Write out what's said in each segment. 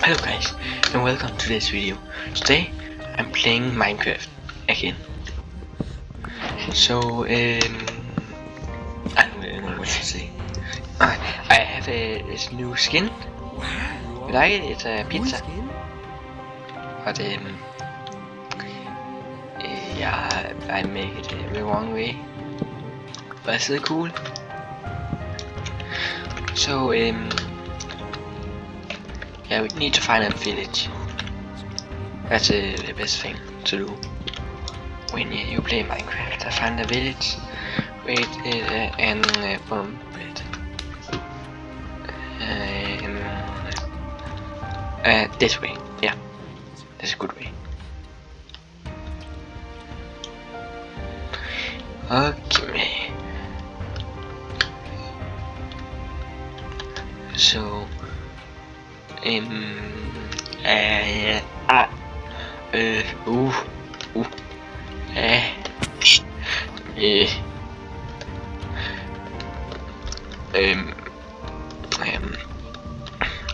Hello guys, and welcome to this video. Today I'm playing Minecraft again. So I don't really know what to say. I have this new skin. You like it? It's a pizza. But yeah, I make it the wrong way. But it's still cool. So yeah, we need to find a village. That's the best thing to do when you play Minecraft. I find a village, wait, and bomb it. This way, yeah, that's a good way. Okay. So,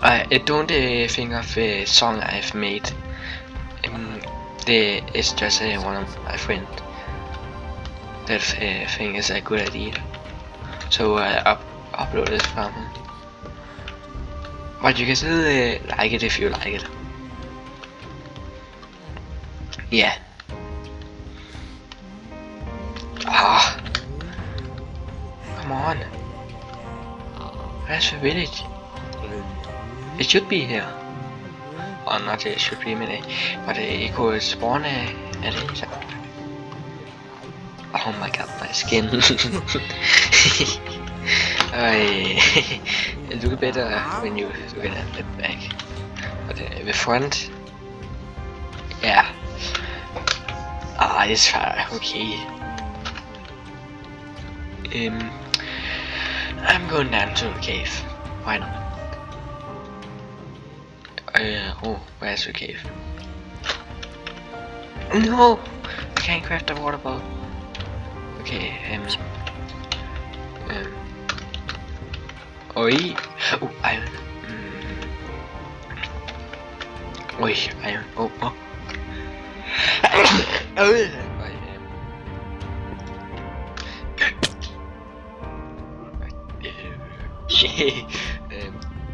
I don't think of a song I've made. It's just one of my friends that think is a good idea. So I upload it from him. But you can still like it if you like it. Yeah. Ah. Come on. Where's the village? It should be here. Or not it should be, but it could spawn at it. Oh my god, my skin. It looks better when you look at the back. But the front, yeah. It's fine. Okay. I'm going down to the cave. Why not? Oh, where's the cave? No! I can't craft a water boat. Okay, Oi! Oh, iron. Oi, iron. Oh.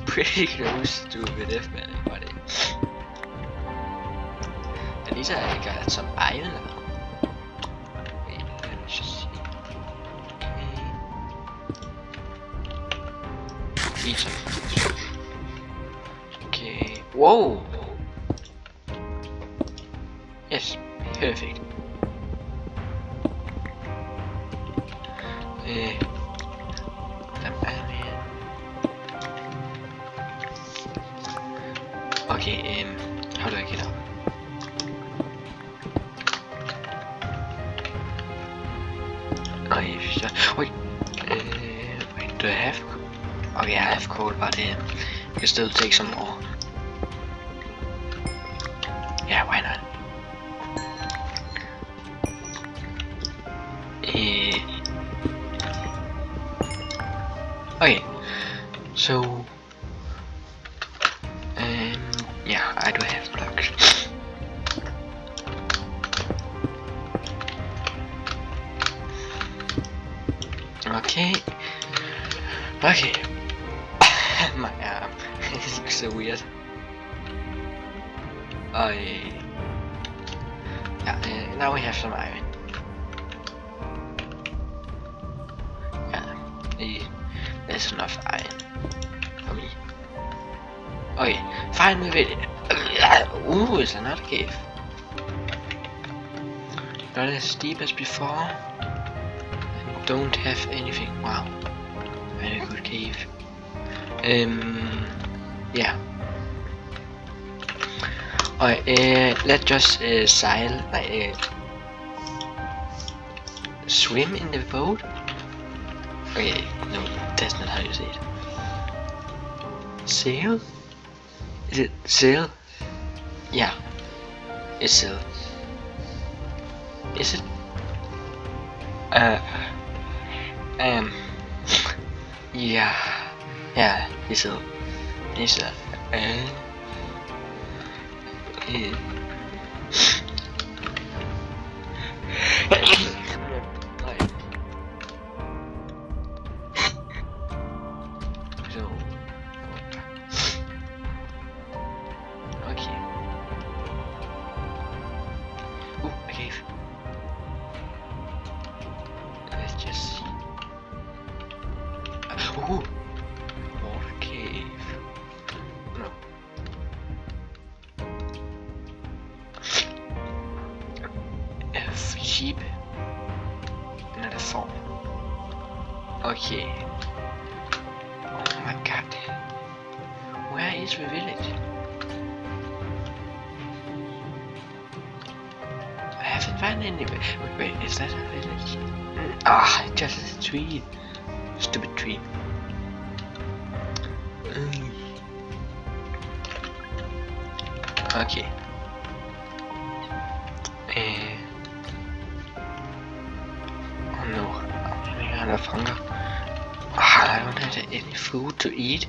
Pretty close to the death metal, but at least I got some iron now. Wait, let me just see. Okay. Eat some. Okay. Whoa! Yes, perfect. Okay, how do I get up? Wait, do I have? Okay, I have coal, but you can still take some more. Yeah, why not? Okay, so yeah, I do have blocks. Okay. My arm. It looks so weird. Yeah, now we have some iron. Yeah, there's enough iron for me. Okay, find the video. Ooh, it's another cave. Not as deep as before. Don't have anything. Wow, very good cave. Yeah. Alright, let's just sail, swim in the boat. Okay, no, that's not how you say it. Sail? Is it sail? Yeah, it's sail. Is it? Yeah, it's a, So, okay. Ooh, a cave. Let's just see. Ooh, water cave. No. A sheep. Not a farm. Okay. Oh my god. Where is the village? I haven't found any. Wait, is that a village? Ah, just a tree. Stupid tree. Okay. Oh no, I'm running out of hunger. I don't have any food to eat.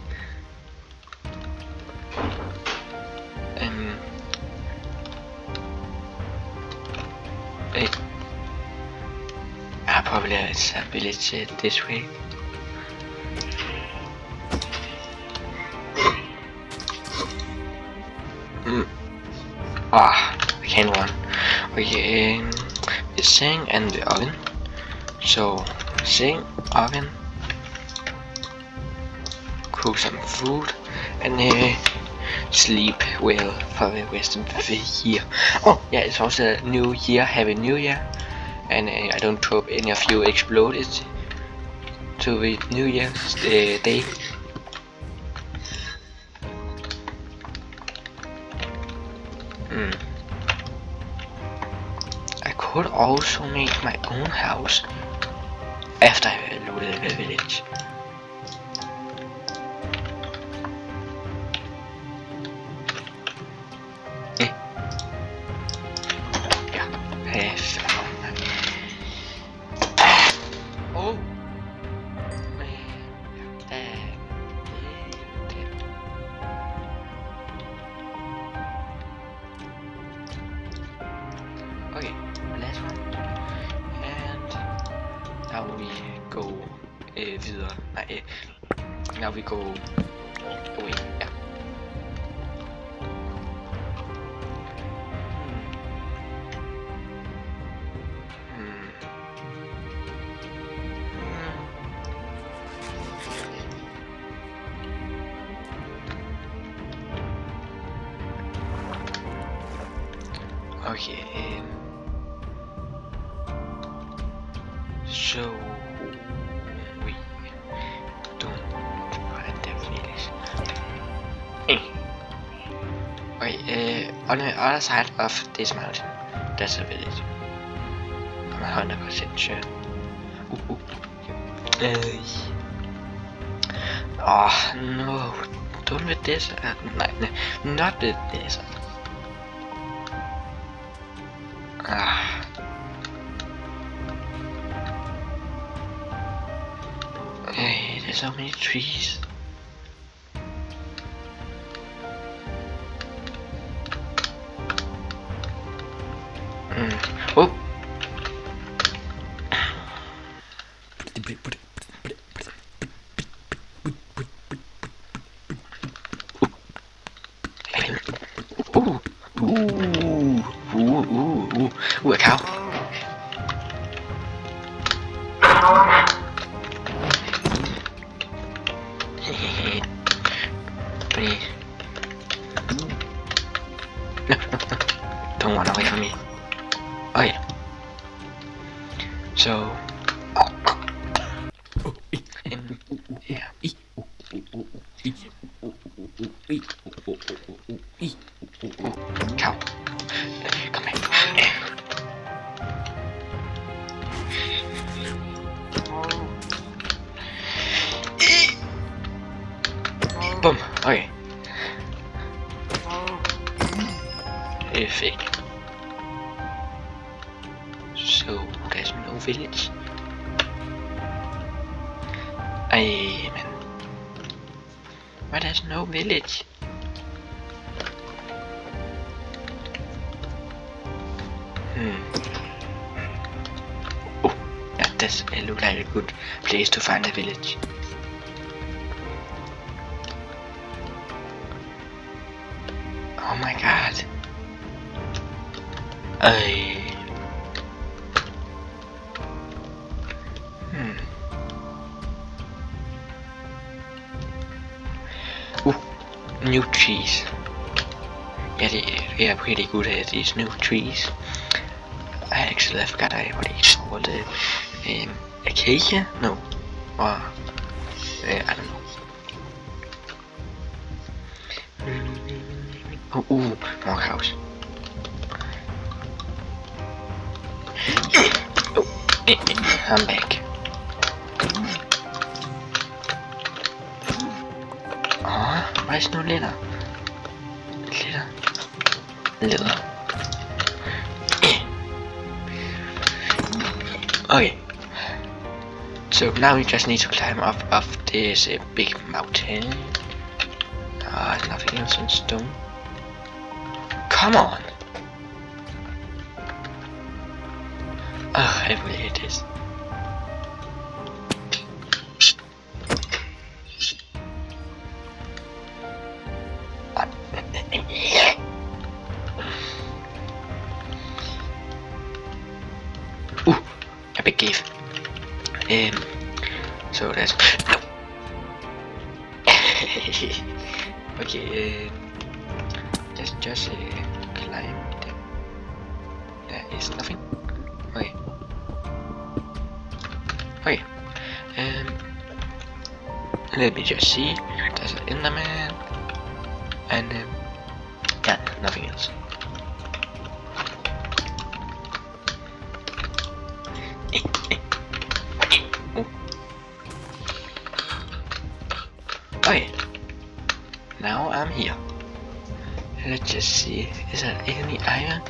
Probably it's a village this way. I can't run. Okay, the sink and the oven. So, sink, oven, cook some food, and sleep well for the rest of the year. Oh, yeah, it's also New Year. Happy New Year. And I don't hope any of you exploded to the New Year's day. I could also make my own house after I loaded the village. Okay, last one. And now we go videre. Nej, now we go away. Ja. Okay, so we don't find the village. Okay, on the other side of this mountain, there's a village. I'm 100% sure. Oh no, don't with this. Not with this. Hey, there's so many trees. Oh! Ooh, a cow. Don't run away from me. Okay. So. Yeah. Cow. Come back. Boom. Okay. Perfect. So there's no village. Man. Why there's no village? Oh, yeah, this looks like a good place to find a village. Oh my god. New trees. Yeah, they are pretty good at these new trees. I forgot what it's called. Acacia? No. Or I don't know. Oh, more cows. I'm back. Why is no leather? Leather. Okay. So now we just need to climb up this big mountain. There's nothing else in stone. Come on! I really hate this. A big cave. So that's no. Okay. Just climb them. There is nothing. Okay. Okay. Let me just see. There's an Enderman. And yeah, nothing else. Okay. Now I'm here. Let's just see. Is there any iron?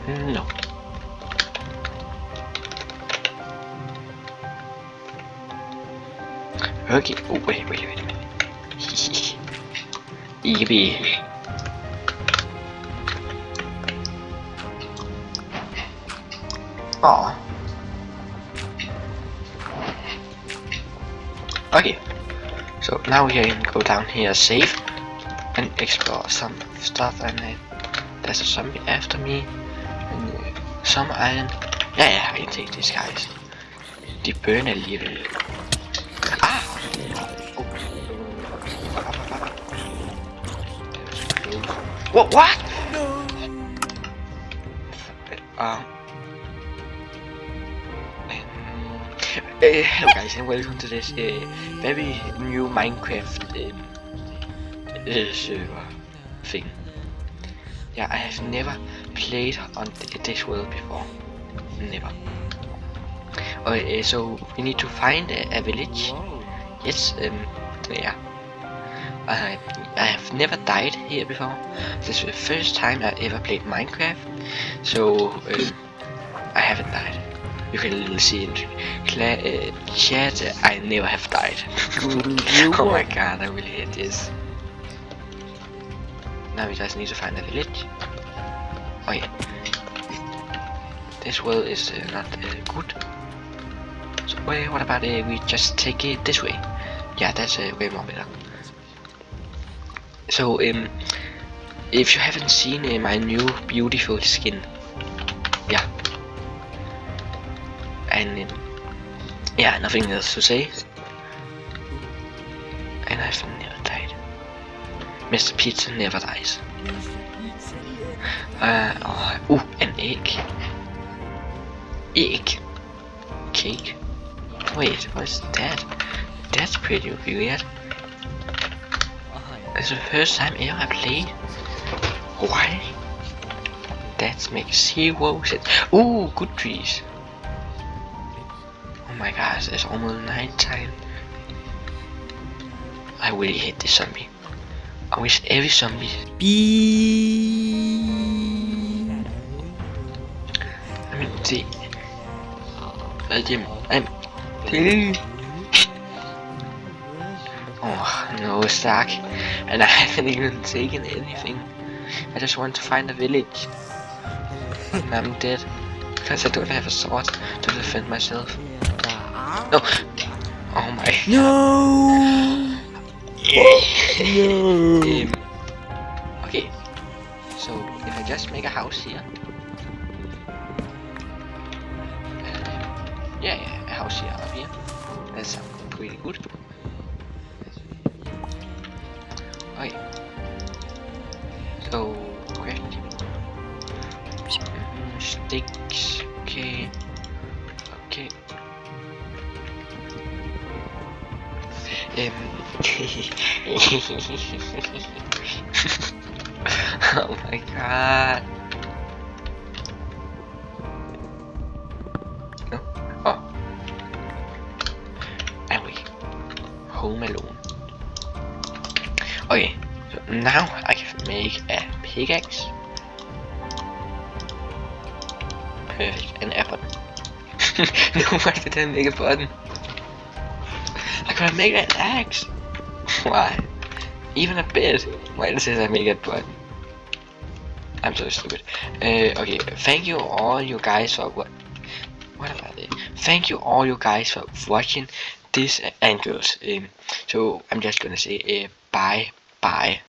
No. Okay. Oh wait a minute. Yippee. Aw. Okay. So now we can go down here safe and explore some stuff, and there's a zombie after me and some iron. Yeah, I can take these guys. De burn alligevel. Ah! Oh. What? Hello guys and welcome to this very new Minecraft server thing. Yeah, I have never played on this world before. Never. Okay, so we need to find a village. Yes, yeah. I have never died here before. This is the first time I ever played Minecraft. So I haven't died. You can see in chat, I never have died. Oh my god, I really hate this. Now we just need to find a village. Oh yeah. This world is not good. So what about we just take it this way? Yeah, that's way more better. So if you haven't seen my new beautiful skin, yeah. And yeah, nothing else to say. And I've never died. Mr. Pizza never dies. An egg. Egg. Cake. Wait, what's that? That's pretty weird. It's the first time ever I played. Why? That makes zero sense. Ooh, good trees. Oh my gosh, it's almost night time. I really hate this zombie. I wish every zombie. I mean, see. Oh no, Stark. And I haven't even taken anything. I just want to find a village. and I'm dead because I don't have a sword to defend myself. No. Oh my. No. No. Okay. So if I just make a house here. Yeah, a house here up here. That sounds pretty good. Okay. So craft sticks. Okay. Okay. Oh my god. No. Oh. And we home alone. Okay. So now I can make a pickaxe. Perfect. And a button. No, why did I make a button? I could make an axe. Why? Even a bit. Why does it I make a button? I'm so stupid. Okay. Thank you all you guys for what about it? Thank you all you guys for watching this and girls. So I'm just gonna say bye.